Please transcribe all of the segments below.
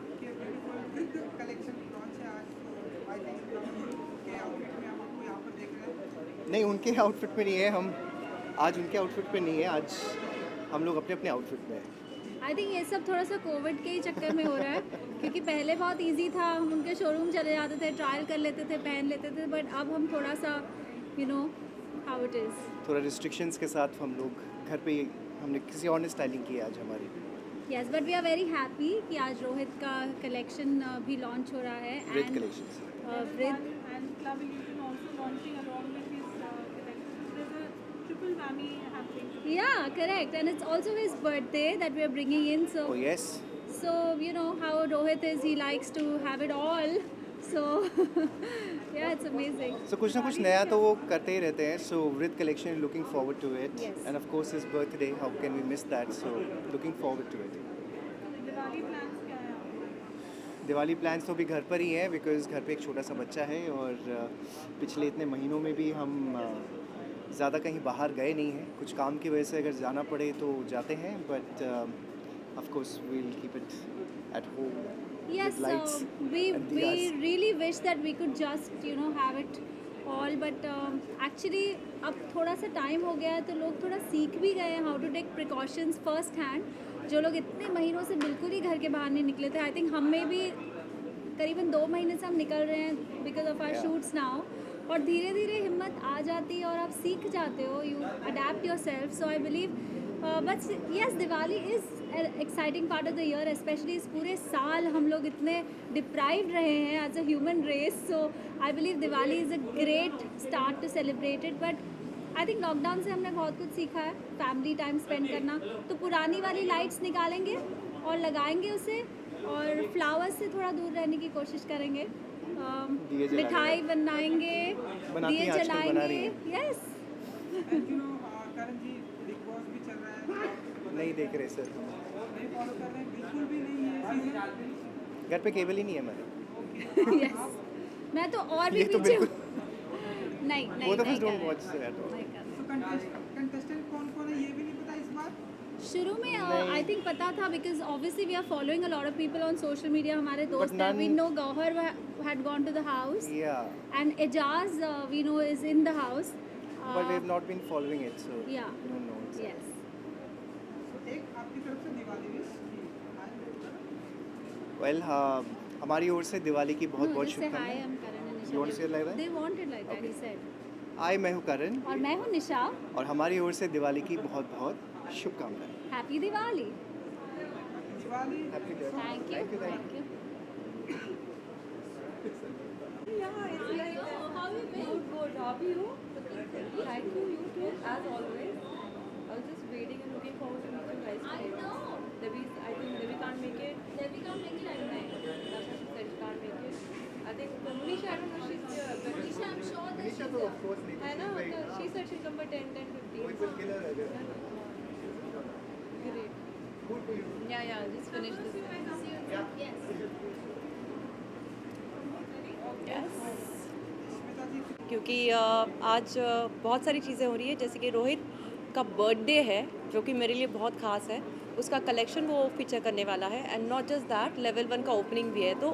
आपके beautiful with collection launch है आज, तो आई थिंक के आउटफिट में हम आपको यहाँ पर देख रहे हैं। नहीं, उनके आउटफिट में नहीं है हम। आज उनके आउटफिट में नहीं है, आज हम लोग अपने अपने आउटफिट में हैं। आई थिंक ये सब थोड़ा सा कोविड के ही चक्कर में हो रहा है क्योंकि पहले बहुत इजी था, हम उनके शोरूम चले जाते थे, ट्रायल कर लेते थे, पहन लेते थे, बट अब हम थोड़ा सा you know how it is. थोड़ा रिस्ट्रिक्शंस के साथ हम लोग घर पे ही, हमने किसी और ने स्टाइलिंग की है आज हमारी। Yes, but we are very happy कि आज रोहित का कलेक्शन भी लॉन्च हो रहा है। With collections. With And Club Illusion also launching along with his collection. There's a triple whammy happening. yeah, correct, and it's also his birthday that we are bringing in, so oh yes. so you know how Rohit is, he likes to have it all, so yeah, it's amazing. सो कुछ ना कुछ नया तो वो करते ही रहते हैं। So with collection, looking forward to it, Yes. And of course his birthday, how can we miss that. So looking forward to it. Diwali plans क्या है आपके? दिवाली प्लान्स तो अभी घर पर ही हैं, बिकॉज घर पे एक छोटा सा बच्चा है, और पिछले इतने महीनों में भी हम ज़्यादा कहीं बाहर गए नहीं हैं। कुछ काम की वजह से अगर जाना पड़े तो जाते हैं, but of course we will keep it at home Yes, with lights we and we diyas. really wish that we could just have it all, but actually अब थोड़ा सा टाइम हो गया है तो लोग थोड़ा सीख भी गए हैं how to take precautions first hand. जो लोग इतने महीनों से बिल्कुल ही घर के बाहर नहीं निकले थे, आई थिंक हमें भी करीबन 2 महीने से हम निकल रहे हैं because of our Yeah. Shoots now, और धीरे धीरे हिम्मत आ जाती है और आप सीख जाते हो, you adapt yourself. So I believe but yes, Diwali is exciting part of the year, especially इस पूरे साल हम लोग इतने डिप्राइव्ड रहे हैं as a human race. So I believe Diwali is a great start to celebrate it, but I think lockdown से हमने बहुत कुछ सीखा है, फैमिली टाइम स्पेंड करना। तो पुरानी वाली लाइट्स निकालेंगे और लगाएंगे उसे, और फ्लावर्स से थोड़ा दूर रहने की कोशिश करेंगे। दिए जलाने मिठाई बनाएंगे, बनाती दिए हैं, आजकल बना जलाएंगे। रही हैं। यस, एंड करण जी, बिग बॉस भी चल रहा है, आप नहीं देख रहे सर, नहीं फॉलो कर रहे हैं, बिल्कुल भी नहीं है सीजन। घर पे केबल ही नहीं है हमारे। यस, मैं तो और भी ये तो पीछे हूँ। बिल्कुल नहीं नहीं बोथ ऑफ नहीं अस कर डोंट रहे। Watch that. नहीं कर रहे। तो कंटेस्टेंट कौन कौन है ये भी नहीं पता इस बार। शुरू में नहीं। आई थिंक पता था because obviously we are following a lot of people on social media. हमारे दोस्त हैं, none- we know Gauhar had gone to the house, या and Ejaz we know is in the house. But we have not been following it, so Yeah. We don't know. Yes. तो एक आपकी तरफ से Diwali wish well, हमारी ओर से दिवाली की बहुत No, बहुत just say hi, शुभकामनाएं। I'm Karan and Nisha. You want to say it like that? They wanted like that, he Okay. said. आई मैं हूँ करण, और मैं हूँ निशा। और हमारी ओर से दिवाली की बहुत बहुत शुभकामनाएं। Happy Diwali. Diwali. Happy thank you, thank you. Yeah, it's like How you been? good. How are you? Thank you, you too, as always. I was just waiting and looking forward to meet you guys I today. know. I think Devi can't make it. Devi can't make it at night. That's what she said, she can't make it. I think Manisha, I don't know, she's here. But Nisha, I'm sure that she's तो of course नहीं, I know, she said she'll come by 10, 15. kill her again. Great. Good for you. Yeah, just finish this. Yes. Smita जी, क्योंकि आज बहुत सारी चीज़ें हो रही है, जैसे कि रोहित का बर्थडे है जो कि मेरे लिए बहुत ख़ास है, उसका कलेक्शन वो फीचर करने वाला है, and not just that, level 1 का ओपनिंग भी है। तो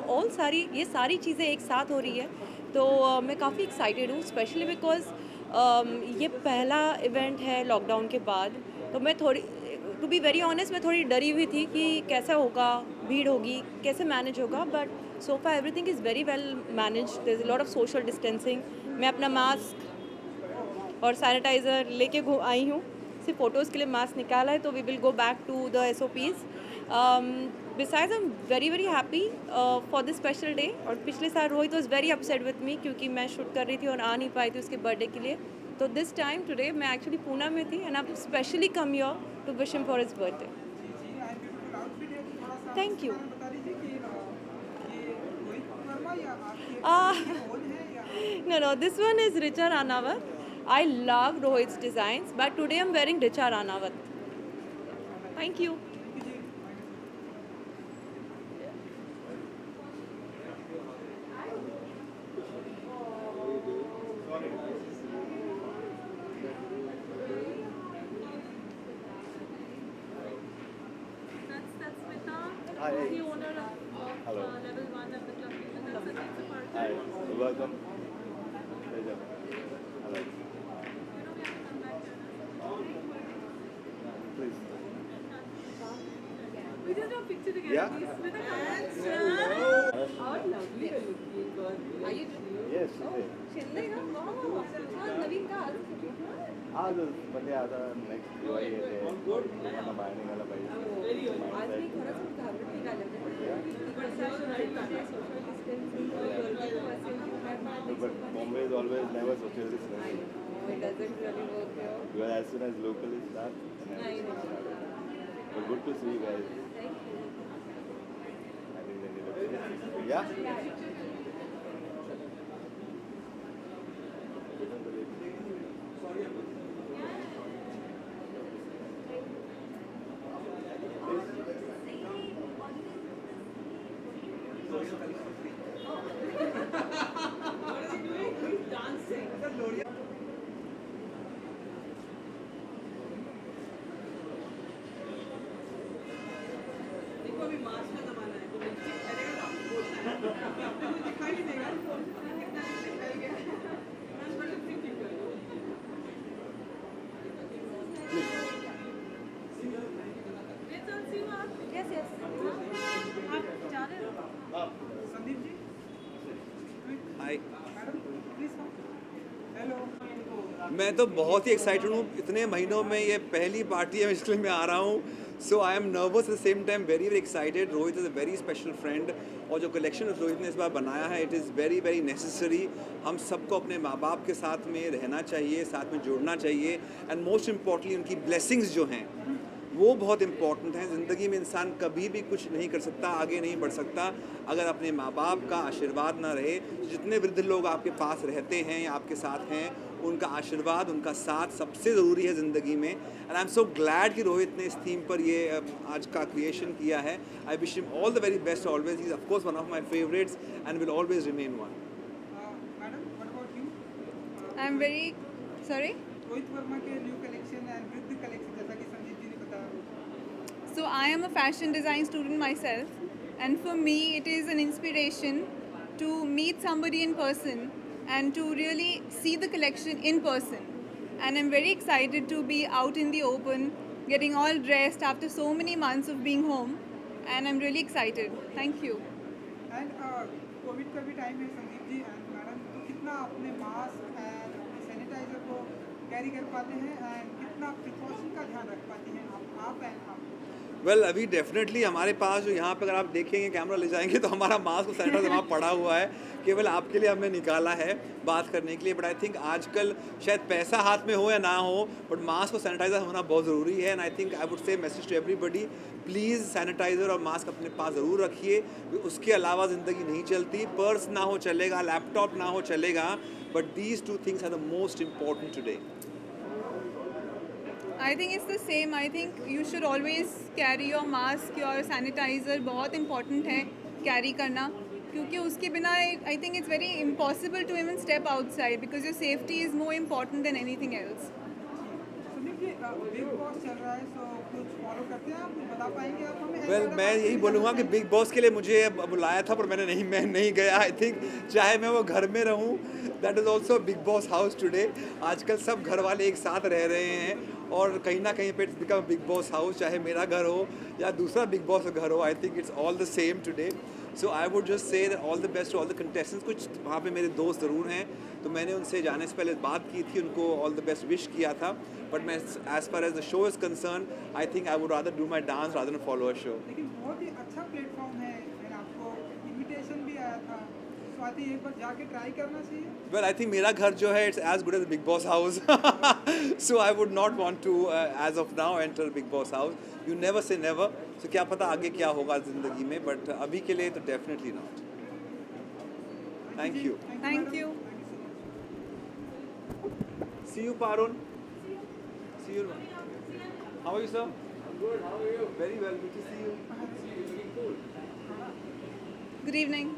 ये सारी चीज़ें एक साथ हो रही है, तो मैं काफ़ी एक्साइटेड हूँ, स्पेशली बिकॉज ये पहला इवेंट है लॉकडाउन के बाद। तो मैं थोड़ी, टू बी वेरी ऑनेस्ट, मैं थोड़ी डरी हुई थी कि कैसा होगा, भीड़ होगी, कैसे मैनेज होगा, but so far everything is very well manage. There is a lot of social distancing. मैं अपना मास्क और सैनिटाइज़र लेके आई हूँ, सिर्फ फ़ोटोज़ के लिए मास्क निकाला है, तो we will go back to the SOPs। Besides I am very very happy for this special day. और पिछले साल Rohit was very upset with me क्योंकि मैं शूट कर रही थी और आ नहीं पाई थी उसके बर्थडे के लिए। तो दिस टाइम टुडे मैं एक्चुअली पूना में थी, and I specially come here to wish him for his birthday. जी आई ब्यूटीफुल आउटफिट है, थोड़ा सा Thank you. बता दीजिए कि ये रोहित वर्मा या आपके Ah. ओन है या No, this one is Richa Ranawat. I love Rohit's designs, but today I'm wearing Richa Ranawat. Thank you. That's Smita. Hi. the owner of Hello. level 1 of the club. Hi. Welcome. Pleasure. Hello. Please. We just have a picture together, Yeah. please. With a How lovely you're looking, God. Are you Yes, today. Chennai, huh? Wow. Naveen ka आज बंदे आता next Diwali येते लोकांना बाहेर निघायला पाहिजे आज मी खरंच खूप घाबरत निघाले होते. But Bombay is always never social distancing. It doesn't really work here. Because as soon as locally start, नहीं, but good to see you guys. Thank you. I think they need a yeah. Yes, yes. आप जा रहे हो? Sandeep ji hi madam please come hello मैं तो बहुत ही excited हूँ इतने महीनों में ये पहली पार्टी है इसलिए मैं आ रहा हूँ so I am nervous at the same time very very excited Rohit is a very special friend और जो कलेक्शन रोहित ने इस बार बनाया है it is very very necessary हम सबको अपने माँ बाप के साथ में रहना चाहिए साथ में जुड़ना चाहिए एंड मोस्ट इम्पॉर्टेंटली उनकी ब्लेसिंग्स जो हैं वो बहुत इंपॉर्टेंट है ज़िंदगी में इंसान कभी भी कुछ नहीं कर सकता आगे नहीं बढ़ सकता अगर अपने माँ बाप का आशीर्वाद ना रहे जितने वृद्ध लोग आपके पास रहते हैं या आपके साथ हैं उनका आशीर्वाद उनका साथ सबसे ज़रूरी है ज़िंदगी में and I am so glad कि रोहित ने इस थीम पर ये आज का क्रिएशन किया है I wish him all the very best always he is of course one of my favourites and will always remain one madam what about you I'm very sorry. Rohit Verma के न्यू कलेक्शन एंड वृद्ध collection जैसा कि संदीप जी ने बताया So I am a fashion design student myself, and for me it is an inspiration to meet somebody in person and to really see the collection in person. And I'm very excited to be out in the open, getting all dressed after so many months of being home, and I'm really excited. Thank you. And Covid का भी time है Sandeep ji and madam तो कितना अपने mask and अपने sanitiser को carry कर पाते हैं एंड कितना प्रिकॉशन का ध्यान रख पाती हैं आप एंड आप वेल अभी डेफिनेटली हमारे पास जो यहाँ पे अगर आप देखेंगे कैमरा ले जाएंगे तो हमारा मास्क और सैनिटाइजर वहाँ पड़ा हुआ है केवल आपके लिए हमने निकाला है बात करने के लिए बट आई थिंक आजकल शायद पैसा हाथ में हो या ना हो बट मास्क और सैनिटाइजर होना बहुत ज़रूरी है and I think I would say message to everybody please sanitiser और मास्क अपने पास ज़रूर रखिए उसके अलावा ज़िंदगी नहीं चलती पर्स ना हो चलेगा लैपटॉप ना हो चलेगा but these two things are the most important today I think it's the same. I think you should always carry your mask, your sanitizer. बहुत important है carry करना क्योंकि उसके बिना I think it's very impossible to even step outside because your safety is more important than anything else. Sandeep ji Bigg Boss चल रहा है सो कुछ फॉलो करते हैं आप कुछ बता पाएंगे आप हमें वेल मैं यही बोलूँगा कि बिग बॉस के लिए मुझे बुलाया था पर मैं नहीं गया आई थिंक चाहे मैं वो घर में रहूँ that is also big Boss house today आजकल सब घर वाले एक साथ रह रहे हैं और कहीं ना कहीं पे it's become big Boss house चाहे मेरा घर हो या दूसरा बिग बॉस का घर हो I think it's all the same today so I would just say that all the best to all the contestants कुछ वहाँ पे मेरे दोस्त ज़रूर हैं तो मैंने उनसे जाने से पहले बात की थी उनको ऑल द बेस्ट विश किया था बट मैं as far as the show is concern I think I would rather do my dance rather then follow a show लेकिन बहुत ही अच्छा प्लेटफॉर्म है मैंने आपको इनविटेशन भी आया था तो आई थिंक एक बार जाके ट्राई करना चाहिए वेल आई थिंक मेरा घर जो है it's as good as Bigg Boss house so I would not want to as of now enter Bigg Boss house you never say never so क्या पता आगे क्या होगा ज़िंदगी में बट अभी के लिए तो definitely not thank you Thank you. See you Parun see you how are you sir good how are you very well good to see you Good evening.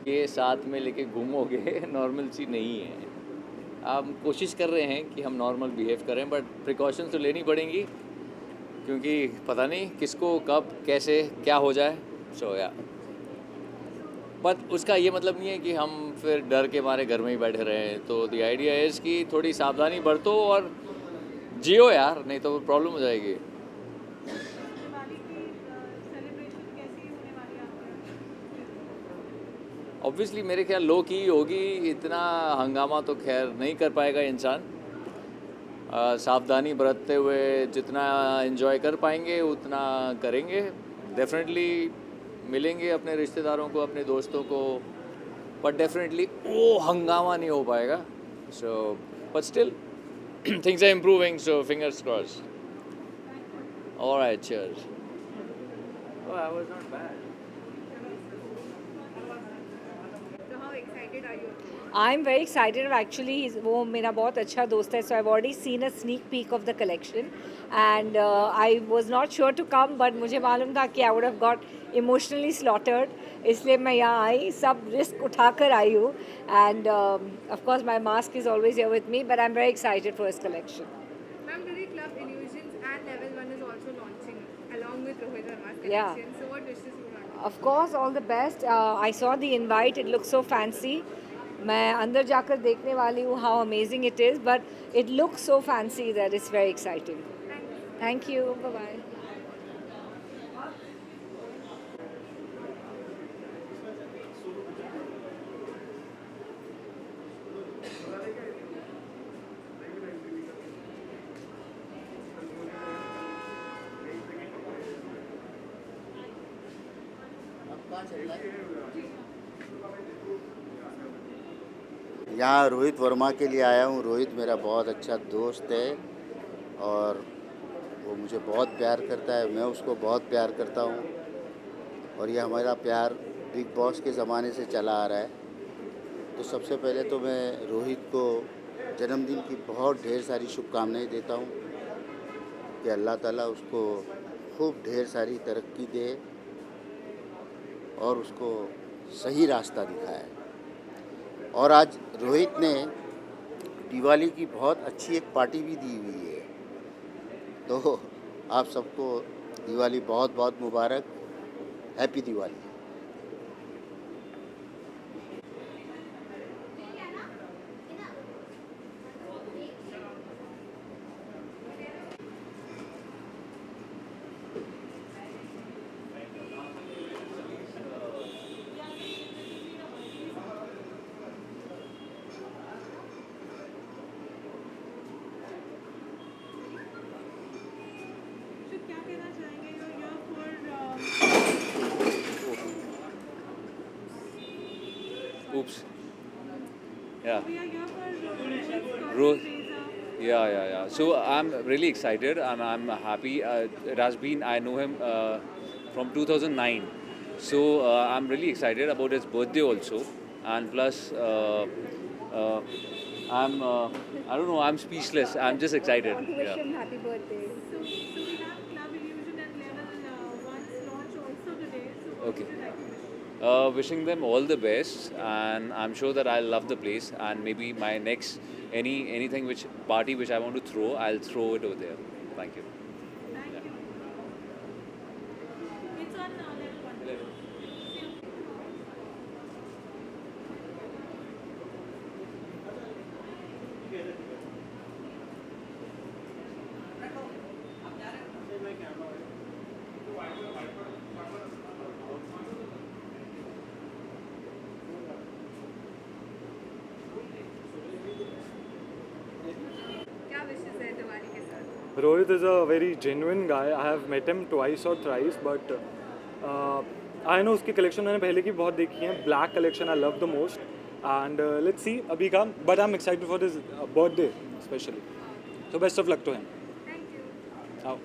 ये साथ में लेके घूमोगे नॉर्मल सी नहीं है। हम कोशिश कर रहे हैं कि हम नॉर्मल बिहेव करें, बट प्रिकॉशंस तो लेनी पड़ेंगी क्योंकि पता नहीं किसको कब कैसे क्या हो जाए। सो या बट उसका ये मतलब नहीं है कि हम फिर डर के मारे घर में ही बैठे रहें। तो द आइडिया इज़ कि थोड़ी सावधानी बरतो और जियो यार, नहीं तो प्रॉब्लम हो जाएगी। ऑब्वियसली मेरे ख्याल लो की होगी, इतना हंगामा तो खैर नहीं कर पाएगा इंसान। सावधानी बरतते हुए जितना एंजॉय कर पाएंगे उतना करेंगे। डेफिनेटली मिलेंगे अपने रिश्तेदारों को, अपने दोस्तों को, बट डेफिनेटली वो हंगामा नहीं हो पाएगा। So but still things are improving, so fingers crossed. Alright, cheers. Oh, I was not bad. I'm very excited. Actually, वो मेरा बहुत अच्छा दोस्त है, so I've already seen a sneak peek of the collection, and I was not sure to come, but मुझे मालूम था कि I would have got emotionally slaughtered, इसलिए मैं यहाँ आई, सब रिस्क उठाकर आई हूँ, and of course my mask is always here with me, but I'm very excited for his collection. Ma'am, today Club Illusions and Level 1 is also launching along with Rohit Verma's collection. Yeah. So what wishes you want? Of course, all the best. I saw the invite. It looks so fancy. मैं अंदर जाकर देखने वाली हूँ how amazing it is, but it looks so fancy that it's very exciting. Thank you. Bye bye. यहाँ रोहित वर्मा के लिए आया हूँ। रोहित मेरा बहुत अच्छा दोस्त है और वो मुझे बहुत प्यार करता है, मैं उसको बहुत प्यार करता हूँ, और ये हमारा प्यार बिग बॉस के ज़माने से चला आ रहा है। तो सबसे पहले तो मैं रोहित को जन्मदिन की बहुत ढेर सारी शुभकामनाएं देता हूँ कि अल्लाह ताला उसको खूब ढेर सारी तरक्की दे और उसको सही रास्ता दिखाए। और आज रोहित ने दिवाली की बहुत अच्छी एक पार्टी भी दी हुई है, तो आप सबको दिवाली बहुत बहुत मुबारक। हैप्पी दिवाली। क्या कहना चाहेंगे Oops. Yeah. we are here for Rohit. Yeah. So I'm really excited and I'm happy. It has been, I know him from 2009. So I'm really excited about his birthday also. And plus, I don't know, I'm speechless. I'm just excited. Yeah. happy birthday. So we have Club Illusion and Level 1's launch also today. So Okay. Wishing them all the best, and I'm sure that I'll love the place, and maybe my next anything which party which I want to throw, I'll throw it over there. Thank you. thank you. It's on Level 1. क्या wishes है दिवाली के साथ? Rohit is a very genuine guy. I have met him twice or thrice, but I know उसकी collection मैंने पहले की बहुत देखी है. Black collection I love the most, and let's see अभी का. But I'm excited for his birthday especially. So best of luck to him. Thank you. Ciao.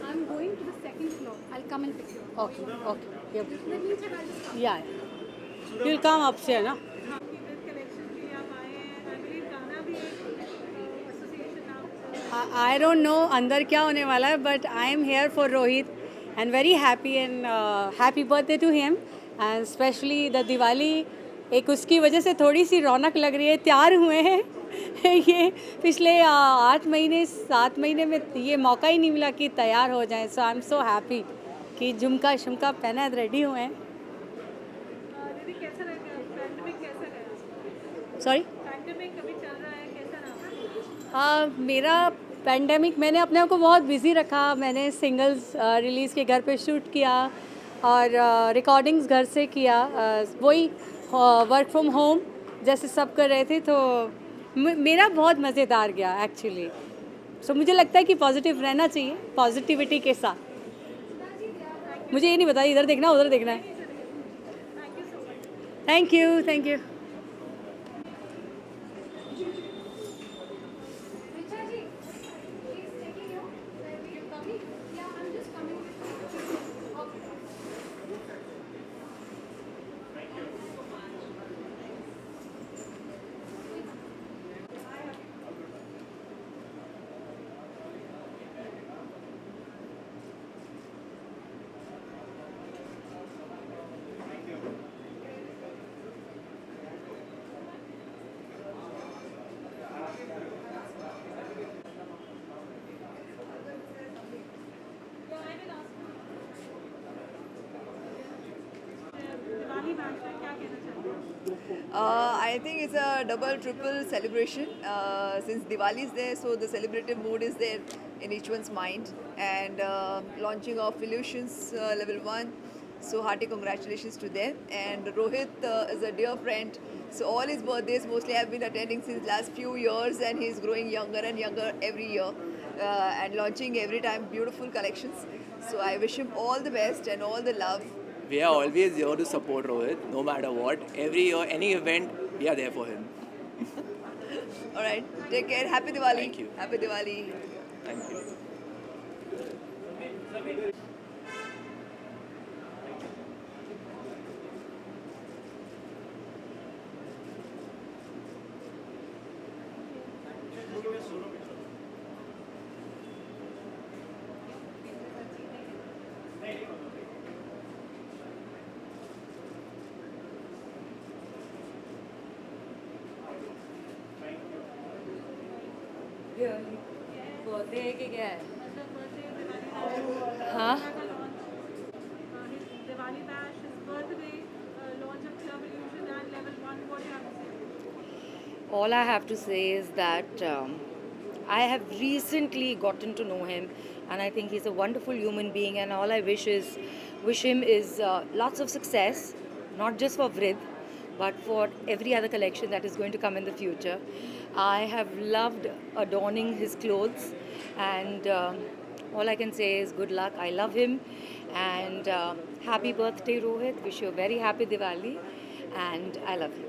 I'm going to the second floor. Okay, okay. Yep. Yeah. You'll come upstairs, ना? I don't know अंदर क्या होने वाला है, but I am here for Rohit and very happy and happy birthday to him and especially the Diwali एक उसकी वजह से थोड़ी सी रौनक लग रही है, तैयार हुए हैं ये पिछले 8 महीने 7 महीने में ये मौका ही नहीं मिला कि तैयार हो जाएं, सो आई एम सो हैप्पी कि झुमका शुमका पहना रेडी हुए हैं. सॉरी मेरा पैंडेमिक मैंने अपने आप को बहुत बिज़ी रखा. मैंने सिंगल्स रिलीज़ के घर पे शूट किया और रिकॉर्डिंग्स घर से किया. वही वर्क फ्रॉम होम जैसे सब कर रहे थे, तो मेरा बहुत मज़ेदार गया एक्चुअली. सो मुझे लगता है कि पॉजिटिव रहना चाहिए, पॉजिटिविटी के साथ. मुझे ये नहीं पता इधर देखना उधर देखना है. Thank you, thank you. I think it's a double, triple celebration. Since Diwali is there, so the celebrative mood is there in each one's mind. And launching of Illusions Level 1. So hearty congratulations to them. And Rohit is a dear friend. So all his birthdays mostly have been attending since last few years, and he's growing younger and younger every year. And launching every time beautiful collections. So I wish him all the best and all the love. We are always here to support Rohit, no matter what. Every year, any event, we are there for him. All right, take care. Happy Diwali. Thank you. Happy Diwali. Thank you. Birthday है कि क्या है? हाँ. All I have to say is that I have recently gotten to know him, and I think he's a wonderful human being. And all I wish him is lots of success, not just for Vrid, but for every other collection that is going to come in the future. I have loved adorning his clothes, and all I can say is good luck. I love him, and happy birthday, Rohit. Wish you a very happy Diwali, and I love you.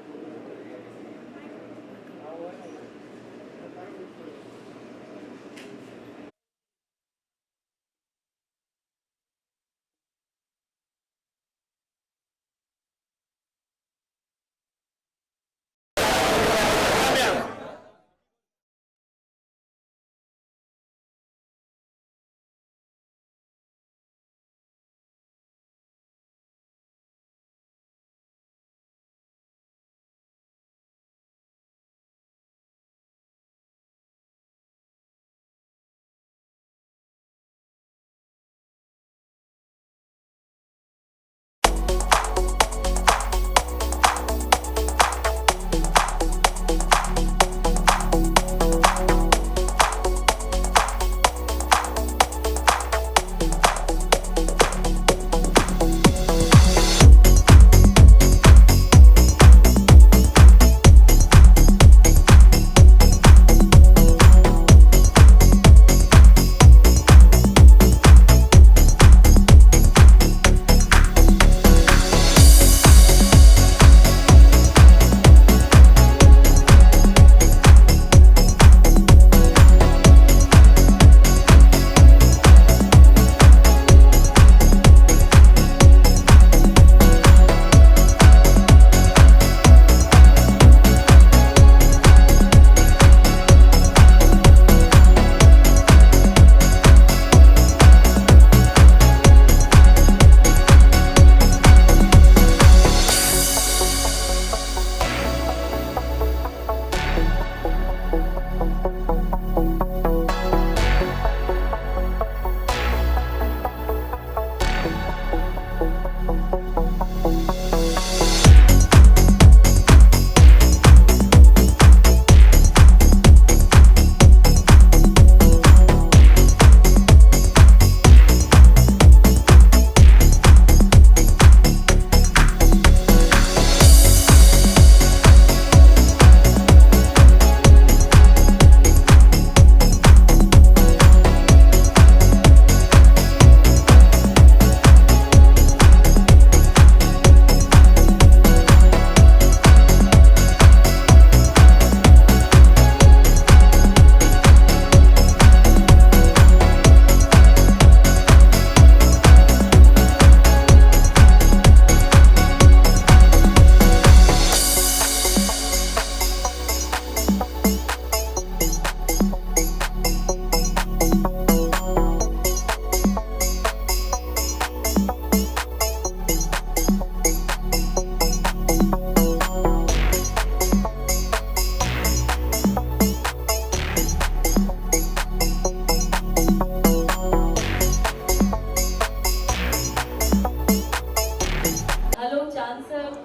dancer.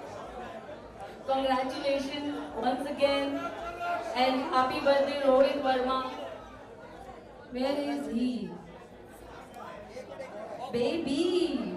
Congratulations once again and happy birthday Rohit Verma. Where is he? Baby!